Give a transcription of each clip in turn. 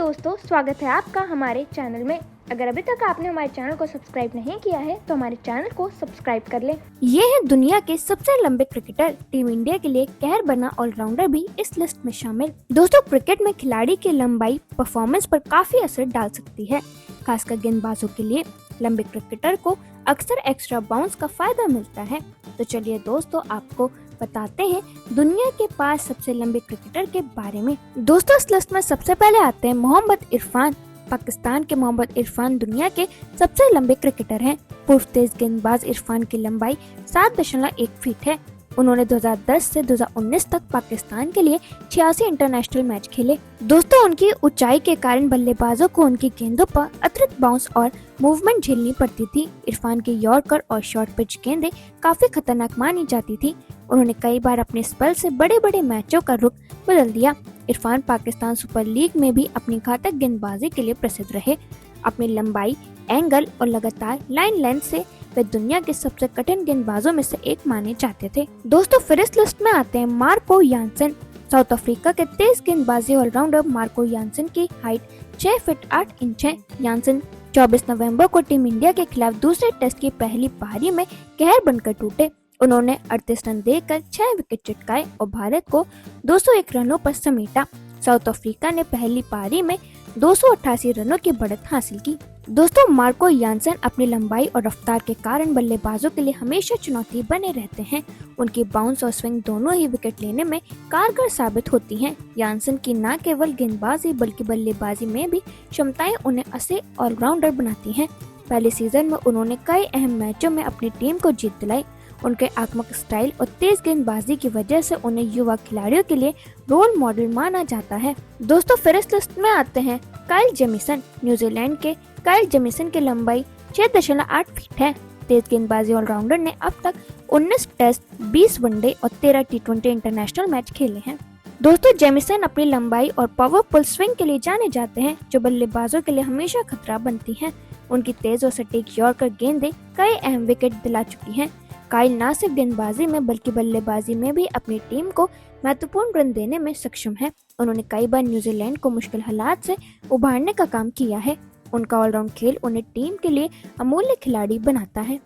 दोस्तों, स्वागत है आपका हमारे चैनल में। अगर अभी तक आपने हमारे चैनल को सब्सक्राइब नहीं किया है तो हमारे चैनल को सब्सक्राइब कर लें। ये है दुनिया के सबसे लंबे क्रिकेटर। टीम इंडिया के लिए कहर बना ऑलराउंडर भी इस लिस्ट में शामिल। दोस्तों, क्रिकेट में खिलाड़ी की लंबाई परफॉर्मेंस पर काफी असर डाल सकती है, खासकर गेंदबाजों के लिए। लंबे क्रिकेटर को अक्सर एक्स्ट्रा बाउंस का फायदा मिलता है। तो चलिए दोस्तों, आपको बताते हैं दुनिया के 5 सबसे लंबे क्रिकेटर के बारे में। दोस्तों, इस लिस्ट में सबसे पहले आते हैं मोहम्मद इरफान। पाकिस्तान के मोहम्मद इरफान दुनिया के सबसे लंबे क्रिकेटर हैं। पूर्व तेज गेंदबाज इरफान की लंबाई 7.1 फीट है। उन्होंने 2010 से 2019 तक पाकिस्तान के लिए 86 इंटरनेशनल मैच खेले। दोस्तों, उनकी ऊंचाई के कारण बल्लेबाजों को उनकी गेंदों पर अतिरिक्त बाउंस और मूवमेंट झेलनी पड़ती थी। इरफान की यॉर्कर और शॉर्ट पिच गेंदें काफी खतरनाक मानी जाती थी। उन्होंने कई बार अपने स्पेल से बड़े बड़े मैचों का रुख बदल दिया। इरफान पाकिस्तान सुपर लीग में भी अपनी घातक गेंदबाजी के लिए प्रसिद्ध रहे। अपनी लंबाई, एंगल और लगातार लाइन लेंथ से वे दुनिया के सबसे कठिन गेंदबाजों में से एक माने जाते थे। दोस्तों, फिर इस लिस्ट में आते हैं मार्को यानसन। साउथ अफ्रीका के तेज गेंदबाजी ऑलराउंडर मार्को यानसन की हाइट 6 फीट 8 इंच है। यानसन 24 नवंबर को टीम इंडिया के खिलाफ दूसरे टेस्ट की पहली पारी में कहर बनकर टूटे। उन्होंने 38 रन देकर 6 विकेट चटकाए और भारत को 201 रनों पर समेटा। साउथ अफ्रीका ने पहली पारी में 288 रनों की बढ़त हासिल की। दोस्तों, मार्को यानसन अपनी लंबाई और रफ्तार के कारण बल्लेबाजों के लिए हमेशा चुनौती बने रहते हैं। उनकी बाउंस और स्विंग दोनों ही विकेट लेने में कारगर साबित होती हैं। यानसन की न केवल गेंदबाजी बल्कि बल्लेबाजी में भी क्षमताएं उन्हें अच्छे ऑलराउंडर बनाती हैं। पहले सीजन में उन्होंने कई अहम मैचों में अपनी टीम को जीत दिलाई। उनके आक्रामक स्टाइल और तेज गेंदबाजी की वजह से उन्हें युवा खिलाड़ियों के लिए रोल मॉडल माना जाता है। दोस्तों, फिर इस लिस्ट में आते हैं काइल जेमिसन। न्यूजीलैंड के काइल जेमिसन की लंबाई 6.8 फीट है। तेज गेंदबाजी ऑलराउंडर ने अब तक 19 टेस्ट, 20 वनडे और 13 टी20 इंटरनेशनल मैच खेले हैं। दोस्तों, जेमिसन अपनी लंबाई और पावरफुल स्विंग के लिए जाने जाते हैं, जो बल्लेबाजों के लिए हमेशा खतरा बनती हैं। उनकी तेज और सटीक यॉर्कर गेंदें कई अहम विकेट दिला चुकी हैं। काइल न सिर्फ गेंदबाजी में बल्कि बल्लेबाजी में भी अपनी टीम को महत्वपूर्ण रन देने में सक्षम है। उन्होंने कई बार न्यूजीलैंड को मुश्किल हालात से उभारने का काम किया है। उनका ऑलराउंड खेल उन्हें टीम के लिए अमूल्य खिलाड़ी बनाता है।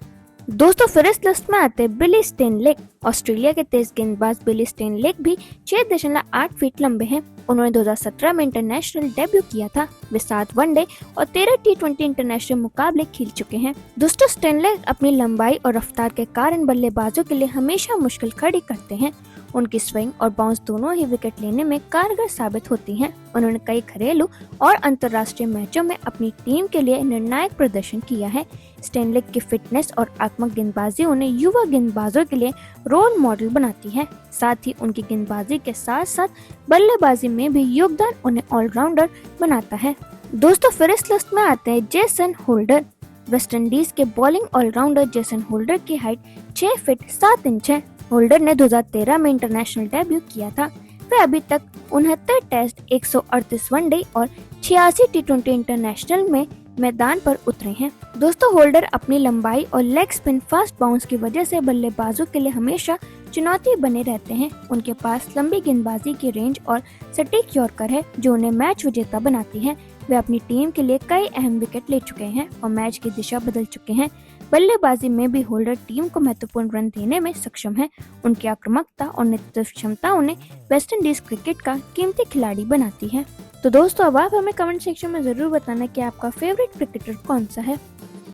दोस्तों, फिर इस लिस्ट में आते हैं बिली स्टेनलेक। ऑस्ट्रेलिया के तेज गेंदबाज बिली स्टेनलेक भी 6.8 फीट लंबे हैं। उन्होंने 2017 में इंटरनेशनल डेब्यू किया था। वे 7 वनडे और 13 टी20 इंटरनेशनल मुकाबले खेल चुके हैं। दोस्तों, स्टेनलेक अपनी लंबाई और रफ्तार के कारण बल्लेबाजों के लिए हमेशा मुश्किल खड़ी करते हैं। उनकी स्विंग और बाउंस दोनों ही विकेट लेने में कारगर साबित होती हैं। उन्होंने कई घरेलू और अंतर्राष्ट्रीय मैचों में अपनी टीम के लिए निर्णायक प्रदर्शन किया है। स्टेनलेक की फिटनेस और आक्रामक गेंदबाजी उन्हें युवा गेंदबाजों के लिए रोल मॉडल बनाती है। साथ ही उनकी गेंदबाजी के साथ साथ बल्लेबाजी में भी योगदान उन्हें ऑलराउंडर बनाता है। दोस्तों, फिर इस लिस्ट में आते हैं जेसन होल्डर। वेस्ट इंडीज के बॉलिंग ऑलराउंडर जेसन होल्डर की हाइट 6 फीट 7 इंच है। होल्डर ने 2013 में इंटरनेशनल डेब्यू किया था। वे अभी तक 69 टेस्ट, 138 वनडे और 86 टी20 इंटरनेशनल में मैदान पर उतरे हैं। दोस्तों, होल्डर अपनी लंबाई और लेग स्पिन फास्ट बाउंस की वजह से बल्लेबाजों के लिए हमेशा चुनौती बने रहते हैं। उनके पास लंबी गेंदबाजी की रेंज और सटीक यॉर्कर है, जो उन्हें मैच विजेता बनाती है। वे अपनी टीम के लिए कई अहम विकेट ले चुके हैं और मैच की दिशा बदल चुके हैं। बल्लेबाजी में भी होल्डर टीम को महत्वपूर्ण रन देने में सक्षम है। उनकी आक्रामकता और नेतृत्व क्षमता उन्हें वेस्ट इंडीज क्रिकेट का कीमती खिलाड़ी बनाती है। तो दोस्तों, अब आप हमें कमेंट सेक्शन में जरूर बताना कि आपका फेवरेट क्रिकेटर कौन सा है।